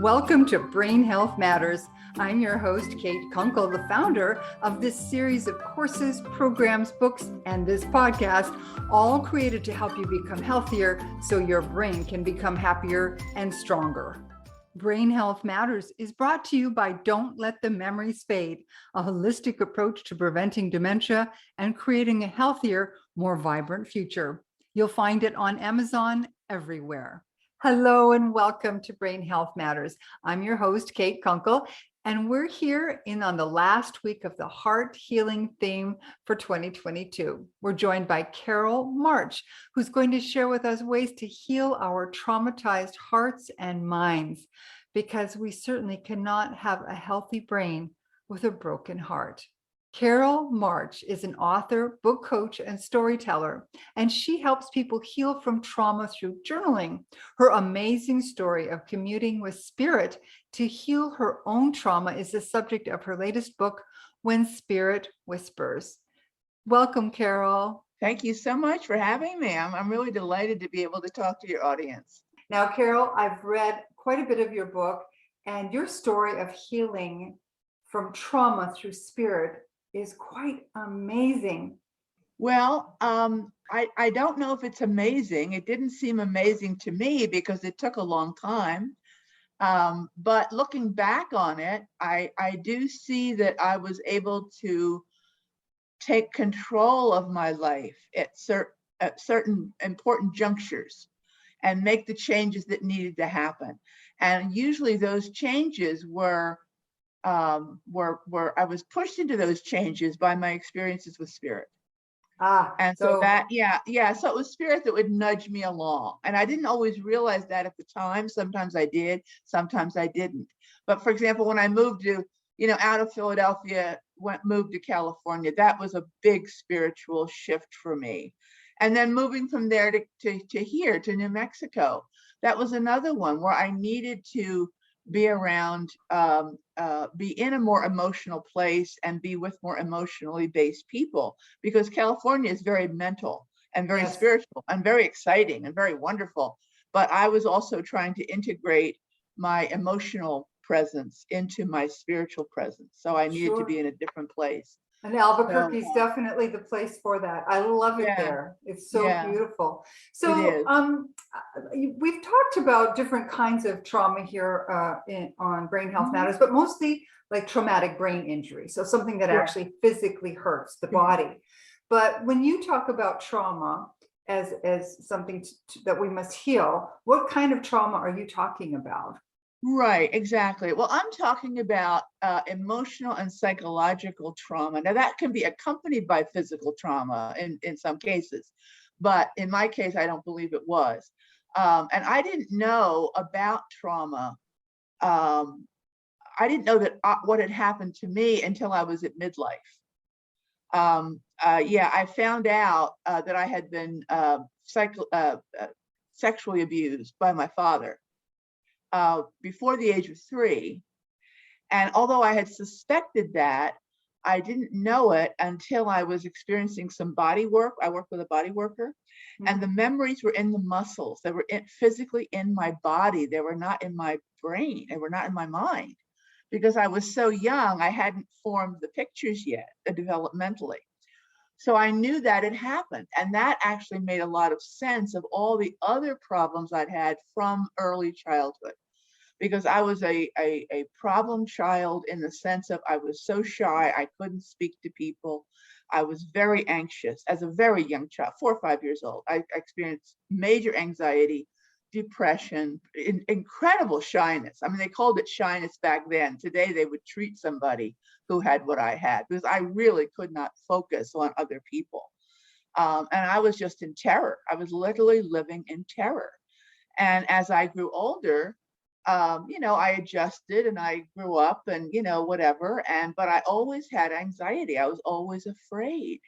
Welcome to Brain Health Matters. I'm your host, Kate Kunkel, the founder of this series of courses, programs, books, and this podcast, all created to help you become healthier so your brain can become happier and stronger. Brain Health Matters is brought to you by Don't Let the Memories Fade, a holistic approach to preventing dementia and creating a healthier, more vibrant future. You'll find it on Amazon everywhere. Hello and welcome to Brain Health Matters. I'm your host, Kate Kunkel, and we're here on the last week of the heart healing theme for 2022. We're joined by Carol March, who's going to share with us ways to heal our traumatized hearts and minds, because we certainly cannot have a healthy brain with a broken heart. Carol March is an author, book coach, and storyteller, and she helps people heal from trauma through journaling. Her amazing story of commuting with spirit to heal her own trauma is the subject of her latest book, When Spirit Whispers. Welcome, Carol. Thank you so much for having me. I'm really delighted to be able to talk to your audience. Now, Carol, I've read quite a bit of your book, and your story of healing from trauma through spirit is quite amazing. Well, I don't know if it's amazing. It didn't seem amazing to me because it took a long time. But looking back on it, I do see that I was able to take control of my life at certain important junctures and make the changes that needed to happen. And usually those changes were I was pushed into those changes by my experiences with spirit. So it was spirit that would nudge me along. And I didn't always realize that at the time. Sometimes I did, sometimes I didn't. But for example, when I moved to, out of Philadelphia, moved to California, that was a big spiritual shift for me. And then moving from there to here, to New Mexico, that was another one where I needed to be around, be in a more emotional place and be with more emotionally based people, because California is very mental and very spiritual and very exciting and very wonderful. But I was also trying to integrate my emotional presence into my spiritual presence. So I needed to be in a different place. And Albuquerque is definitely the place for that. I love it there. It's so beautiful. So we've talked about different kinds of trauma here on Brain Health Matters, but mostly like traumatic brain injury. So something that actually physically hurts the body. But when you talk about trauma as something that we must heal, what kind of trauma are you talking about? Right, exactly. Well, I'm talking about emotional and psychological trauma. Now, that can be accompanied by physical trauma in some cases, but in my case, I don't believe it was. And I didn't know about trauma. I didn't know that what had happened to me until I was at midlife. I found out that I had been sexually abused by my father before the age of 3. And although I had suspected that, I didn't know it until I was experiencing some body work. I worked with a body worker, and the memories were in the muscles. They were physically in my body. They were not in my brain. They were not in my mind, because I was so young. I hadn't formed the pictures yet, developmentally. So I knew that had happened. And that actually made a lot of sense of all the other problems I'd had from early childhood, because I was a problem child in the sense of I was so shy, I couldn't speak to people. I was very anxious as a very young child, 4 or 5 years old. I experienced major anxiety, depression, incredible shyness. I mean, they called it shyness back then. Today, they would treat somebody who had what I had, because I really could not focus on other people. And I was just in terror. I was literally living in terror. And as I grew older, I adjusted and I grew up and, whatever. But I always had anxiety. I was always afraid.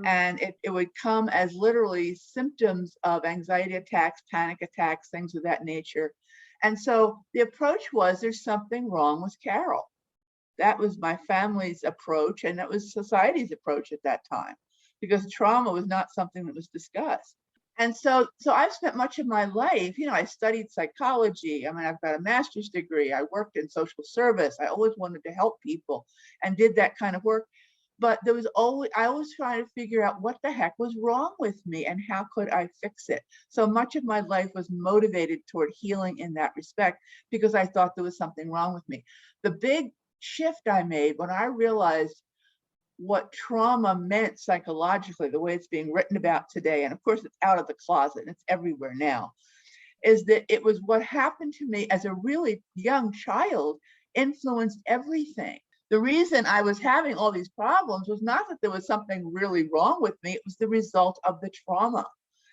And it would come as literally symptoms of anxiety attacks, panic attacks, things of that nature. And so the approach was, there's something wrong with Carol. That was my family's approach, and that was society's approach at that time, because trauma was not something that was discussed. And so I've spent much of my life, I studied psychology. I mean, I've got a master's degree. I worked in social service. I always wanted to help people and did that kind of work. But I always trying to figure out what the heck was wrong with me and how could I fix it. So much of my life was motivated toward healing in that respect because I thought there was something wrong with me. The big shift I made when I realized what trauma meant psychologically, the way it's being written about today, and of course it's out of the closet and it's everywhere now, is that it was what happened to me as a really young child influenced everything. The reason I was having all these problems was not that there was something really wrong with me, it was the result of the trauma.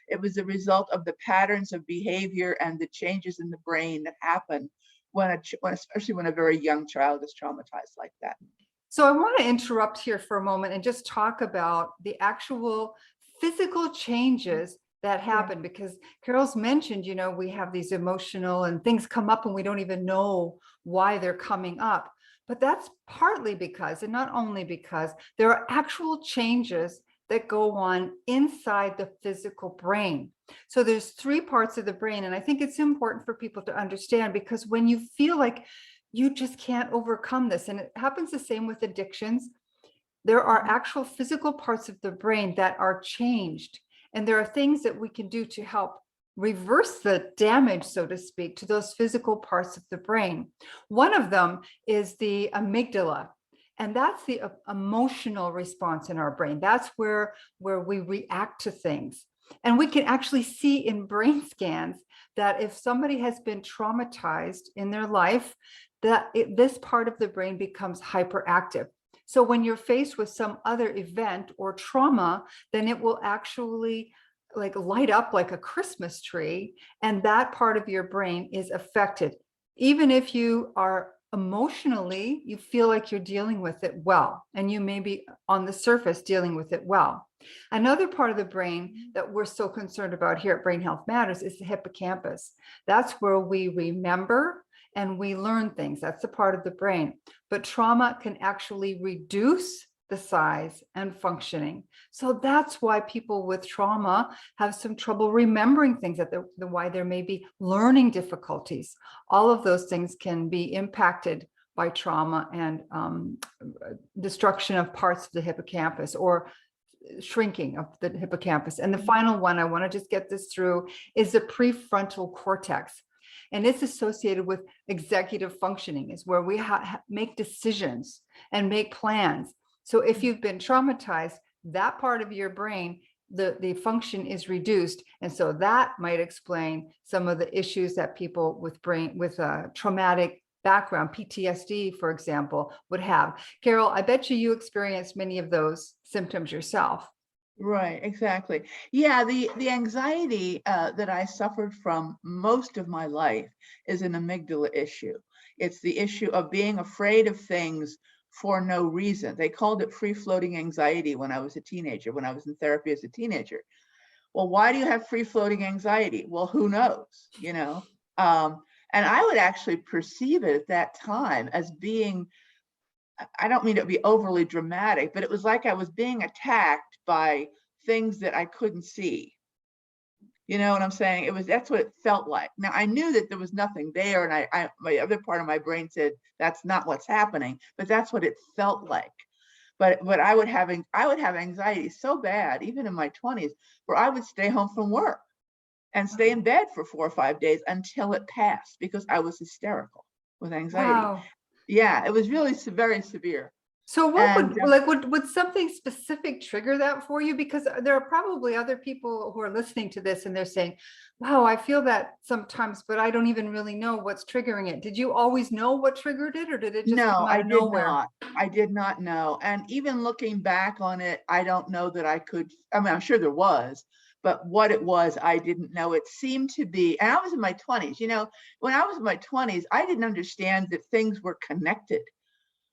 It was the result of the patterns of behavior and the changes in the brain that happen especially when a very young child is traumatized like that. So I want to interrupt here for a moment and just talk about the actual physical changes that happen, because Carol's mentioned, we have these emotional and things come up and we don't even know why they're coming up. But that's partly because, and not only because, there are actual changes that go on inside the physical brain. So there's 3 parts of the brain. And I think it's important for people to understand, because when you feel like you just can't overcome this, and it happens the same with addictions, there are actual physical parts of the brain that are changed. And there are things that we can do to help reverse the damage, so to speak, to those physical parts of the brain. One of them is the amygdala. And that's the emotional response in our brain. That's where we react to things. And we can actually see in brain scans that if somebody has been traumatized in their life, this part of the brain becomes hyperactive. So when you're faced with some other event or trauma, then it will actually light up like a Christmas tree, and that part of your brain is affected. Even if you are emotionally, you feel like you're dealing with it well, and you may be on the surface dealing with it well. Another part of the brain that we're so concerned about here at Brain Health Matters is the hippocampus. That's where we remember and we learn things. That's the part of the brain. But trauma can actually reduce the size and functioning. So that's why people with trauma have some trouble remembering things, why there may be learning difficulties. All of those things can be impacted by trauma and destruction of parts of the hippocampus or shrinking of the hippocampus. And the final one, I want to just get this through, is the prefrontal cortex. And it's associated with executive functioning, is where we make decisions and make plans. So if you've been traumatized, that part of your brain, the function is reduced. And so that might explain some of the issues that people with a traumatic background, PTSD, for example, would have. Carol, I bet you experienced many of those symptoms yourself. Right, exactly. Yeah, the anxiety that I suffered from most of my life is an amygdala issue. It's the issue of being afraid of things for no reason. They called it free-floating anxiety when I was a teenager, when I was in therapy as a teenager. Well, why do you have free-floating anxiety? Well, who knows, and I would actually perceive it at that time as being, I don't mean to be overly dramatic, but it was like I was being attacked by things that I couldn't see. You know what I'm saying? That's what it felt like. Now I knew that there was nothing there, and my other part of my brain said that's not what's happening, but that's what it felt like. But I would have anxiety so bad, even in my 20s, where I would stay home from work and stay in bed for 4 or 5 days until it passed, because I was hysterical with anxiety. Wow. Yeah, it was really very severe. So would something specific trigger that for you? Because there are probably other people who are listening to this and they're saying, wow, I feel that sometimes, but I don't even really know what's triggering it. Did you always know what triggered it, or did it just come out of nowhere? I did not know. And even looking back on it, I don't know that I could, I'm sure there was, but what it was, I didn't know. It seemed to be, and I was in my 20s, when I was in my 20s, I didn't understand that things were connected.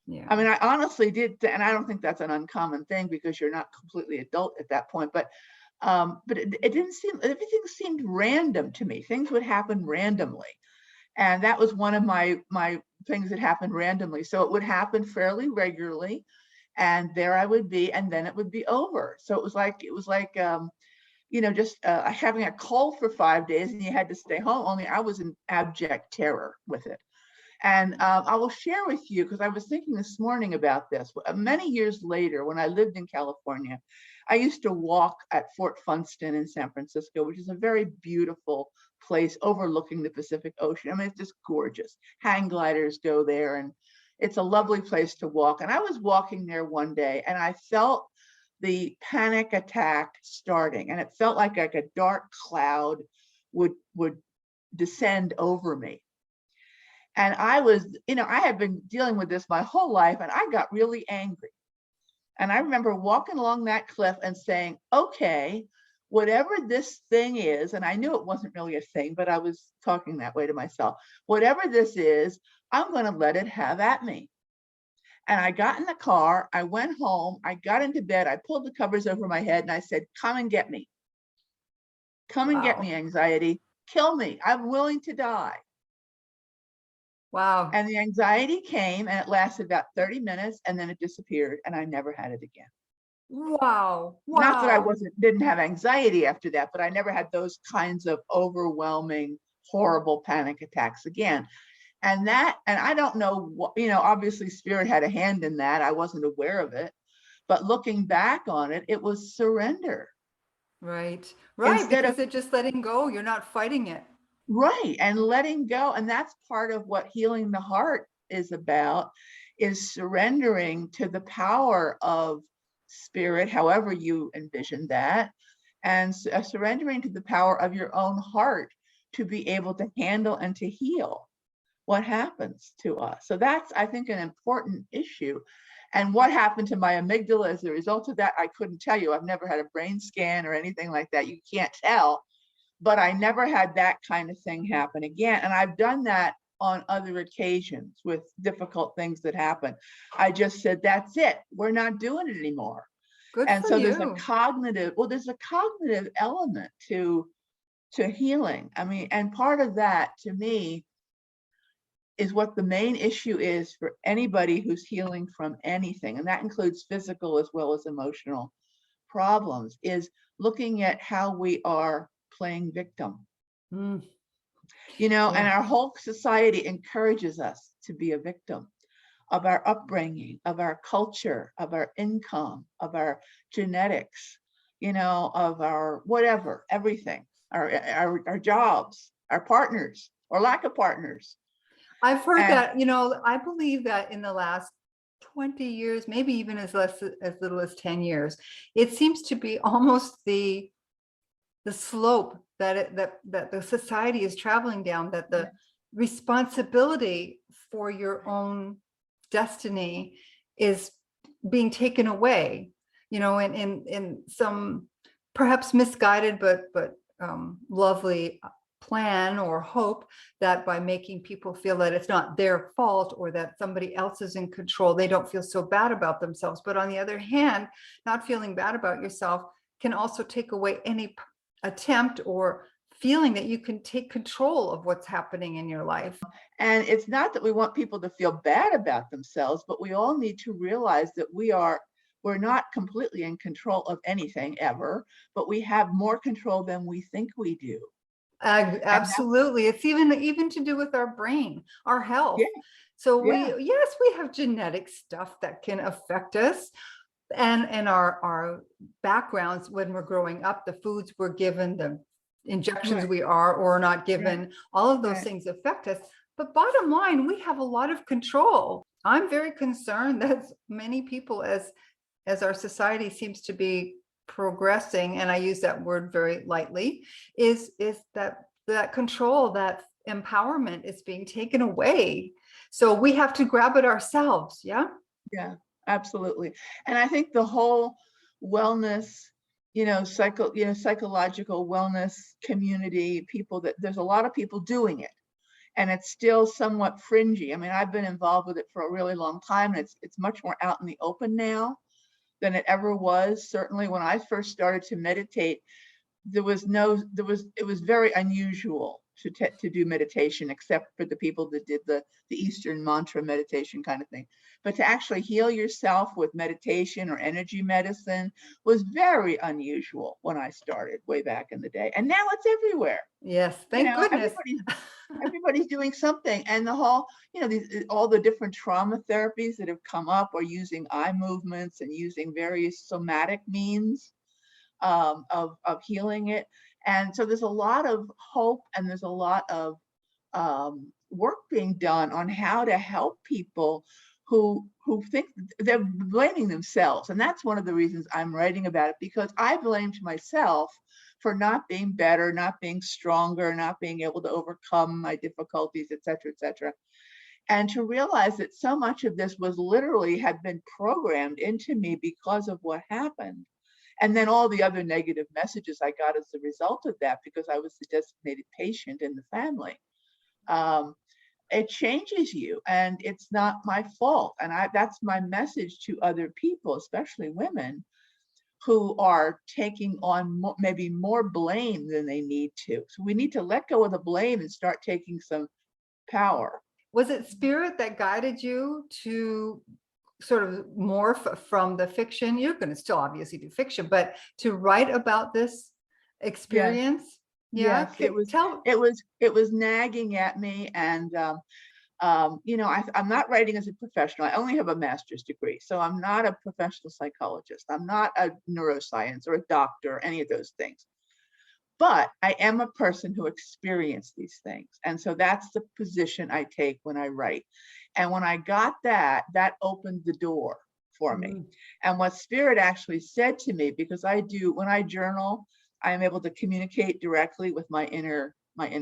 Yeah. I mean, I honestly did, and I don't think that's an uncommon thing because you're not completely adult at that point. But it didn't seem, everything seemed random to me. Things would happen randomly, and that was one of my things that happened randomly. So it would happen fairly regularly, and there I would be, and then it would be over. So it was like just having a cold for 5 days and you had to stay home, only I was in abject terror with it. And I will share with you, because I was thinking this morning about this. Many years later, when I lived in California, I used to walk at Fort Funston in San Francisco, which is a very beautiful place overlooking the Pacific Ocean. I mean, it's just gorgeous. Hang gliders go there, and it's a lovely place to walk. And I was walking there one day, and I felt the panic attack starting, and it felt like a dark cloud would descend over me. And I was, I had been dealing with this my whole life, and I got really angry. And I remember walking along that cliff and saying, okay, whatever this thing is, and I knew it wasn't really a thing, but I was talking that way to myself, whatever this is, I'm going to let it have at me. And I got in the car, I went home, I got into bed, I pulled the covers over my head, and I said, come and get me. Come and get me, anxiety. Kill me. I'm willing to die. Wow. And the anxiety came, and it lasted about 30 minutes, and then it disappeared, and I never had it again. Wow. Not that I didn't have anxiety after that, but I never had those kinds of overwhelming, horrible panic attacks again. And I don't know what, obviously spirit had a hand in that. I wasn't aware of it, but looking back on it, it was surrender. Right. Instead because they're just letting go. You're not fighting it. Right. And letting go. And that's part of what healing the heart is about, is surrendering to the power of spirit, however you envision that, and surrendering to the power of your own heart to be able to handle and to heal what happens to us. So that's, I think, an important issue. And what happened to my amygdala as a result of that, I couldn't tell you. I've never had a brain scan or anything like that. You can't tell. But I never had that kind of thing happen again. And I've done that on other occasions with difficult things that happen. I just said, that's it. We're not doing it anymore. Good and for so you. there's a cognitive element to healing. I mean, and part of that to me is what the main issue is for anybody who's healing from anything. And that includes physical as well as emotional problems, is looking at how we are playing victim. And our whole society encourages us to be a victim of our upbringing, of our culture, of our income, of our genetics, of our whatever, everything, our jobs, our partners or lack of partners. I've heard that, I believe that in the last 20 years, maybe even as little as 10 years, it seems to be almost the slope that the society is traveling down, that the responsibility for your own destiny is being taken away, in some perhaps misguided but lovely plan or hope, that by making people feel that it's not their fault or that somebody else is in control, they don't feel so bad about themselves. But on the other hand, not feeling bad about yourself can also take away any attempt or feeling that you can take control of what's happening in your life. And it's not that we want people to feel bad about themselves, but we all need to realize that we're not completely in control of anything ever, but we have more control than we think we do. Absolutely. It's even to do with our brain, our health. Yeah. So we have genetic stuff that can affect us. And our backgrounds when we're growing up, the foods we're given, the injections we are or not given, all of those things affect us. But bottom line, we have a lot of control. I'm very concerned that many people, as our society seems to be progressing, and I use that word very lightly, is that control, that empowerment is being taken away. So we have to grab it ourselves. Yeah. Absolutely. And I think the whole wellness, psychological wellness community, there's a lot of people doing it, and it's still somewhat fringy. I mean, I've been involved with it for a really long time, and it's much more out in the open now than it ever was. Certainly when I first started to meditate, it was very unusual to do meditation, except for the people that did the Eastern mantra meditation kind of thing. But to actually heal yourself with meditation or energy medicine was very unusual when I started way back in the day. And now it's everywhere. Yes, thank goodness. Everybody's doing something. And the whole, all the different trauma therapies that have come up are using eye movements and using various somatic means of healing it. And so there's a lot of hope, and there's a lot of work being done on how to help people who think they're blaming themselves. And that's one of the reasons I'm writing about it, because I blamed myself for not being better, not being stronger, not being able to overcome my difficulties, et cetera, et cetera. And to realize that so much of this was literally had been programmed into me because of what happened. And then all the other negative messages I got as a result of that, because I was the designated patient in the family. It changes you, and it's not my fault. And that's my message to other people, especially women, who are taking on maybe more blame than they need to. So we need to let go of the blame and start taking some power. Was it spirit that guided you to sort of morph from the fiction? You're going to still obviously do fiction, but to write about this experience? Yeah, yes, it was nagging at me. And I'm not writing as a professional. I only have a master's degree, so I'm not a professional psychologist. I'm not a neuroscience or a doctor, or any of those things. But I am a person who experienced these things. And so that's the position I take when I write. And when I got that opened the door for me. And what spirit actually said to me, because when I journal, I am able to communicate directly with my inner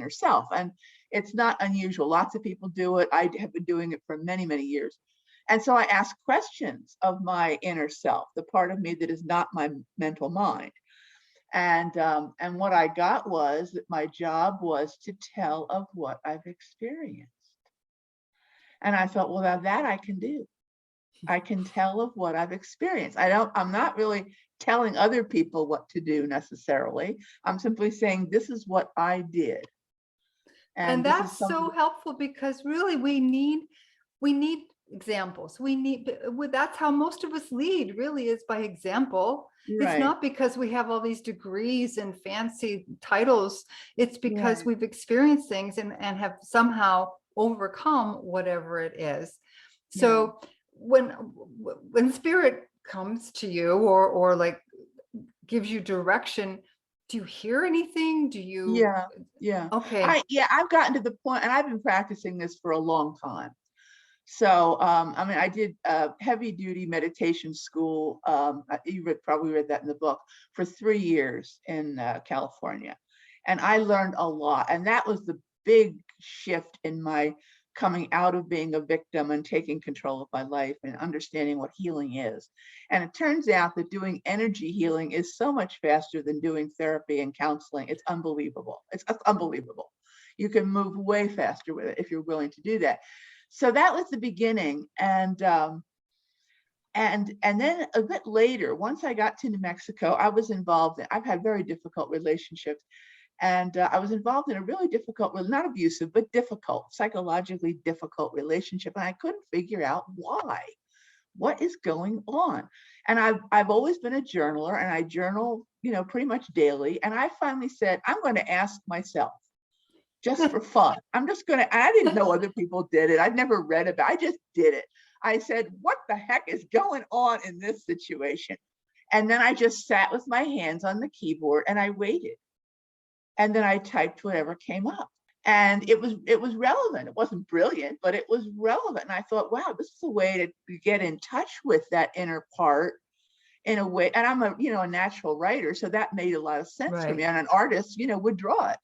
self. And it's not unusual. Lots of people do it. I have been doing it for many, many years. And so I ask questions of my inner self, the part of me that is not my mental mind. And what I got was that my job was to tell of what I've experienced. And I thought, well, now that I can do. I can tell of what I've experienced. I'm not really telling other people what to do necessarily. I'm simply saying, this is what I did. And that's so helpful, because really we need examples. That's how most of us lead, really, is by example. Right. It's not because we have all these degrees and fancy titles. It's because we've experienced things and have somehow overcome whatever it is. So when spirit comes to you or like gives you direction, do you hear anything? Do you? Yeah. Okay. I've gotten to the point, and I've been practicing this for a long time. So, I did heavy duty meditation school. You probably read that in the book, for 3 years in California. And I learned a lot. And that was the big shift in my coming out of being a victim and taking control of my life and understanding what healing is. And it turns out that doing energy healing is so much faster than doing therapy and counseling. It's unbelievable. It's unbelievable. You can move way faster with it if you're willing to do that. So that was the beginning. And then a bit later, once I got to New Mexico, I was involved I've had very difficult relationships. And I was involved in a really difficult, not abusive, but difficult, psychologically difficult relationship. And I couldn't figure out why. What is going on? And I've always been a journaler, and I journal, pretty much daily. And I finally said, I'm going to ask myself, just for fun. I didn't know other people did it. I'd never read about it. I just did it. I said, what the heck is going on in this situation? And then I just sat with my hands on the keyboard and I waited. And then I typed whatever came up. And it was relevant. It wasn't brilliant, but it was relevant. And I thought, wow, this is a way to get in touch with that inner part in a way. And I'm a natural writer, so that made a lot of sense for me. And an artist, would draw it.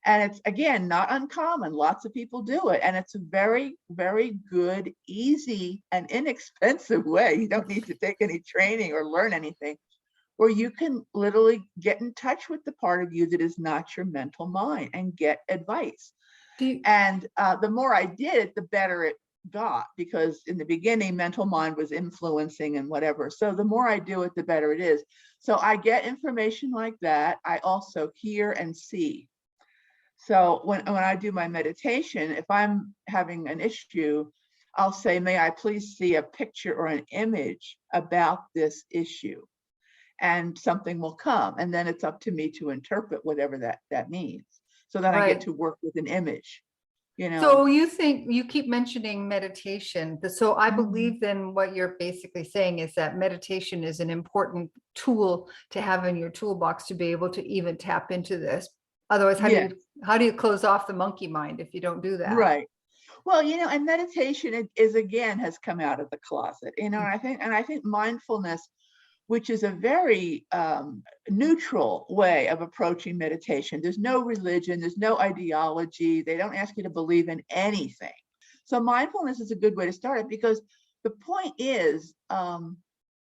And it's, again, not uncommon. Lots of people do it. And it's a very, very good, easy, and inexpensive way. You don't need to take any training or learn anything, where you can literally get in touch with the part of you that is not your mental mind and get advice. And the more I did it, the better it got, because in the beginning, mental mind was influencing and whatever. So the more I do it, the better it is. So I get information like that. I also hear and see. So when I do my meditation, if I'm having an issue, I'll say, may I please see a picture or an image about this issue? And something will come. And then it's up to me to interpret whatever that means. So then I get Right. to work with an image, you So know. you think, you keep mentioning meditation. So I Mhm. believe then what you're basically saying is that meditation is an important tool to have in your toolbox to be able to even tap into this. Otherwise, Yeah, how do you close off the monkey mind if you don't do that? right. Well, and meditation is again has come out of the closet, and I think mindfulness, which is a very neutral way of approaching meditation. There's no religion, there's no ideology. They don't ask you to believe in anything. So mindfulness is a good way to start it, because the point is,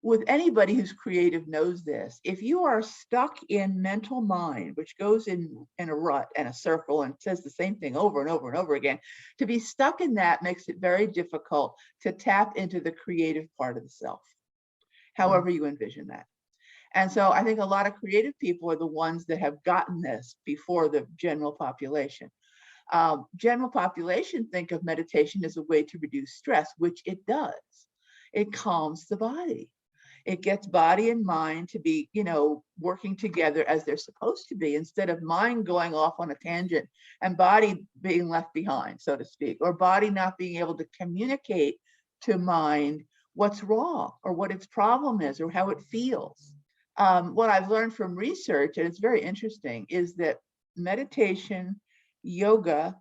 with anybody who's creative knows this, if you are stuck in mental mind, which goes in a rut and a circle and says the same thing over and over and over again, to be stuck in that makes it very difficult to tap into the creative part of the self, however you envision that. And so I think a lot of creative people are the ones that have gotten this before the general population. General population think of meditation as a way to reduce stress, which it does. It calms the body. It gets body and mind to be, working together as they're supposed to be, instead of mind going off on a tangent and body being left behind, so to speak, or body not being able to communicate to mind what's wrong or what its problem is or how it feels. What I've learned from research, and it's very interesting, is that meditation, yoga,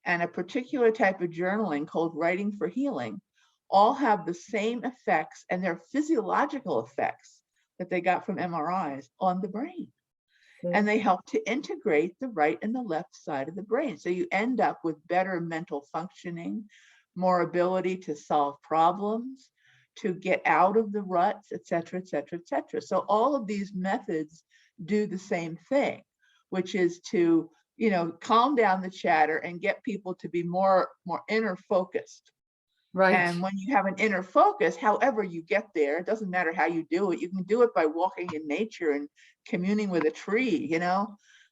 and a particular type of journaling called writing for healing all have the same effects, and they're physiological effects that they got from MRIs on the brain. And they help to integrate the right and the left side of the brain. So you end up with better mental functioning, more ability to solve problems, to get out of the ruts, et cetera, et cetera, et cetera. So all of these methods do the same thing, which is to, calm down the chatter and get people to be more inner focused. Right. And when you have an inner focus, however you get there, it doesn't matter how you do it. You can do it by walking in nature and communing with a tree,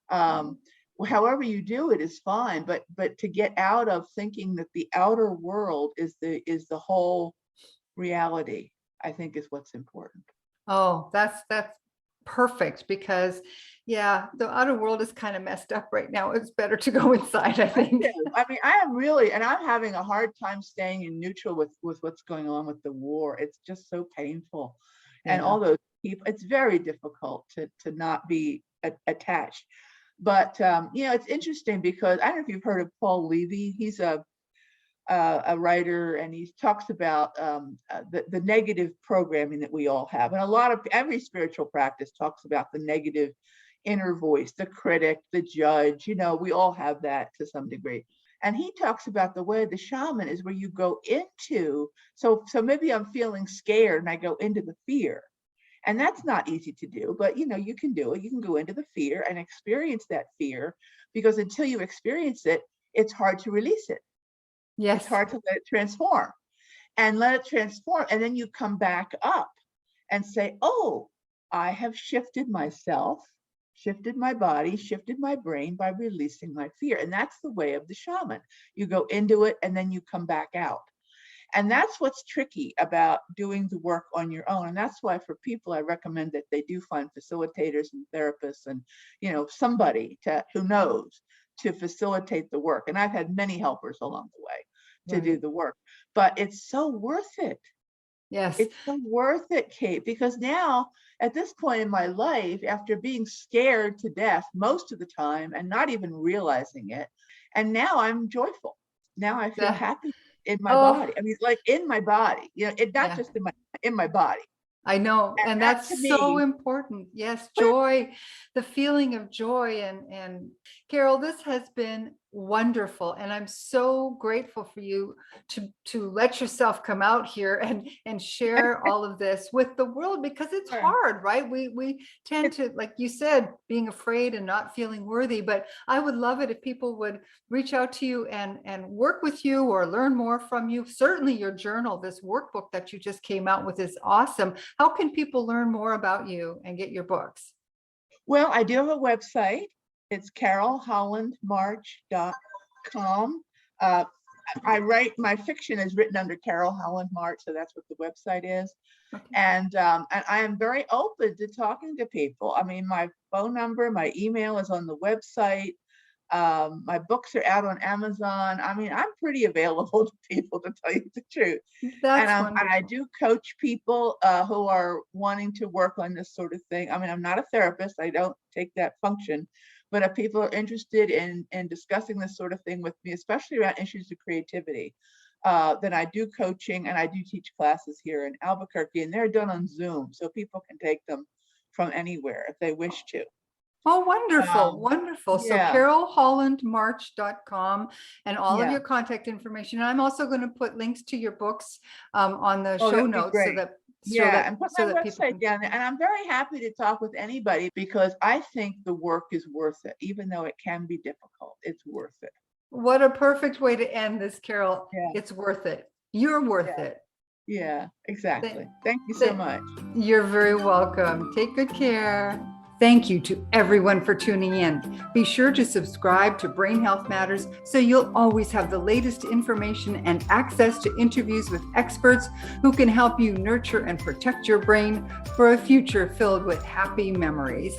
however you do it is fine. But to get out of thinking that the outer world is the whole reality, I think, is what's important. Oh, that's perfect, because yeah, the outer world is kind of messed up right now. It's better to go inside, I think. I mean, I am really, and I'm having a hard time staying in neutral with what's going on with the war. It's just so painful. And Yeah. all those people, it's very difficult to not be attached. But it's interesting because I don't know if you've heard of Paul Levy. He's a writer, and he talks about the negative programming that we all have. And every spiritual practice talks about the negative inner voice, the critic, the judge, we all have that to some degree. And he talks about the way the shaman is where you go into, so maybe I'm feeling scared and I go into the fear. And that's not easy to do, but you can do it. You can go into the fear and experience that fear, because until you experience it, it's hard to release it. Yes. It's hard to let it transform, and let it transform. And then you come back up and say, oh, I have shifted myself, shifted my body, shifted my brain by releasing my fear. And that's the way of the shaman. You go into it and then you come back out. And that's what's tricky about doing the work on your own. And that's why for people, I recommend that they do find facilitators and therapists and, somebody who knows to facilitate the work. And I've had many helpers along the way to do the work, but it's so worth it. Yes. It's so worth it, Kate, because now at this point in my life, after being scared to death most of the time and not even realizing it, and now I'm joyful. Now I feel happy in my body. I mean, like in my body, not just in my body. I know. And that that's to so me, important. Yes. Joy, the feeling of joy. And Carol, this has been wonderful. And I'm so grateful for you to let yourself come out here and share all of this with the world, because it's hard, right? We tend to, like you said, being afraid and not feeling worthy. But I would love it if people would reach out to you and work with you or learn more from you. Certainly your journal, this workbook that you just came out with, is awesome. How can people learn more about you and get your books? Well, I do have a website, It's carolhollandmarch.com. My fiction is written under Carol Holland March, so that's what the website is. Okay. And I am very open to talking to people. I mean, my phone number, my email is on the website. My books are out on Amazon. I mean, I'm pretty available to people, to tell you the truth. That's And wonderful. I do coach people who are wanting to work on this sort of thing. I mean, I'm not a therapist. I don't take that function. But if people are interested in discussing this sort of thing with me, especially around issues of creativity, then I do coaching, and I do teach classes here in Albuquerque, and they're done on Zoom, so people can take them from anywhere if they wish to. Oh, wonderful, wonderful. So yeah. carolhollandmarch.com and all of Yeah. your contact information. And I'm also going to put links to your books on the Oh, show that'd be notes great. And put my website down there. And I'm very happy to talk with anybody, because I think the work is worth it, even though it can be difficult. It's worth it. What a perfect way to end this, Carol. Yeah. It's worth it. You're worth Yeah. it. Yeah, exactly. Thank you so much. You're very welcome. Take good care. Thank you to everyone for tuning in. Be sure to subscribe to Brain Health Matters so you'll always have the latest information and access to interviews with experts who can help you nurture and protect your brain for a future filled with happy memories.